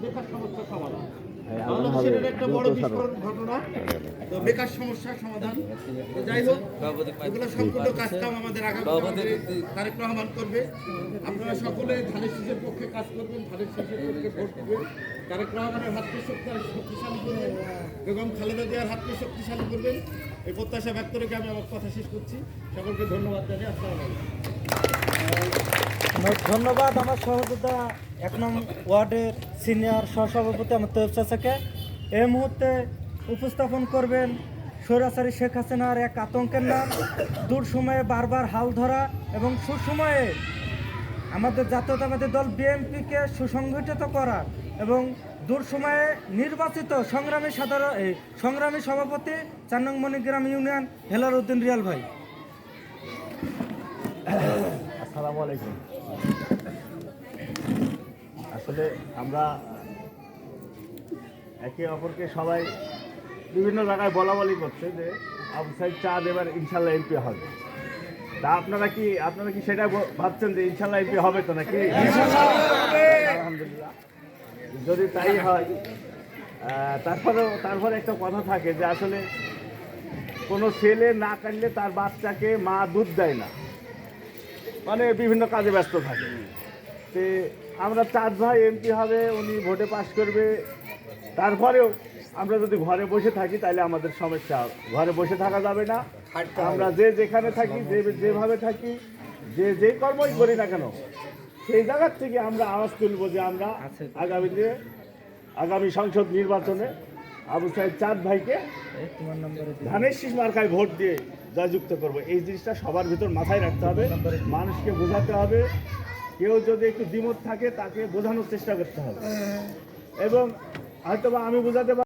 বেকার সমস্যার সমাধান। বাংলাদেশের এটা একটা বড় বিস্ফোরক ঘটনা, তো বেকার সমস্যার সমাধান। তো যাই হোক, এগুলো সম্পূর্ণ কাজকাম আমাদের আগামী তারেক রহমান করবে। আপনারা সকলে ধানের শীষের পক্ষে কাজ করবেন, ধানের শীষের পক্ষে ভোট দেবেন। তারেক রহমানের হাতকে শক্তিশালী করবেন, বেগম খালেদা জিয়ার হাতকে শক্তিশালী করবেন। এই প্রত্যাশা ব্যক্ত রেখে আমি আমার কথা শেষ করছি। সকলকে ধন্যবাদ জানিয়ে আসসালামু আলাইকুম। ধন্যবাদ আমার সহযোদ্ধা 1 নং ওয়ার্ডের সিনিয়র সহসভাপতি আমার তৈয়ব চাচাকে। এই মুহূর্তে উপস্থাপন করবেন স্বৈরাচারী শেখ হাসিনার এক আতঙ্কের নাম, দূর সময়ে বারবার হাল ধরা এবং সুসময়ে আমাদের জাতীয়তাবাদী দল বিএনপিকে সুসংগঠিত করা এবং দূর সময়ে নির্বাচিত সংগ্রামী সভাপতি 4 নং মণিগ্রাম ইউনিয়ন হেলাল উদ্দিন রিয়াল ভাই। আসসালামু আলাইকুম। আসলে আমরা একে অপরকে সবাই বিভিন্ন জায়গায় বলা করছে যে আবু সাইদ চাঁদ এবার ইনশাল্লাহ এমপি হবে। তা আপনারা কি সেটা ভাবছেন যে ইনশাল্লাহ এমপি হবে তো নাকি? আলহামদুলিল্লাহ, যদি তাই হয়। তারপরে একটা কথা থাকে যে আসলে কোনো ছেলে না কাটলে তার বাচ্চাকে মা দুধ দেয় না, মানে বিভিন্ন কাজে ব্যস্ত থাকে। তো আমরা চাঁদ ভাই এমপি হবে, উনি ভোটে পাশ করবে। তারপরেও আমরা যদি ঘরে বসে থাকি তাহলে আমাদের সমস্যা। ঘরে বসে থাকা যাবে না। আমরা যেখানে থাকি, যেভাবে থাকি, যে কর্মই করি না কেন, সেই জায়গার থেকে আমরা আওয়াজ তুলব যে আমরা আগামী সংসদ নির্বাচনে আবু সাইদ চাঁদ ভাইকে ধানের শীষ মার্কায় ভোট দিয়ে জয়যুক্ত করব। এই জিনিসটা সবার ভিতর মাথায় রাখতে হবে, মানুষকে বোঝাতে হবে। কেউ যদি একটু দ্বিমত থাকে তাকে বোঝানোর চেষ্টা করতে হবে, এবং হয়তোবা আমি বোঝাতে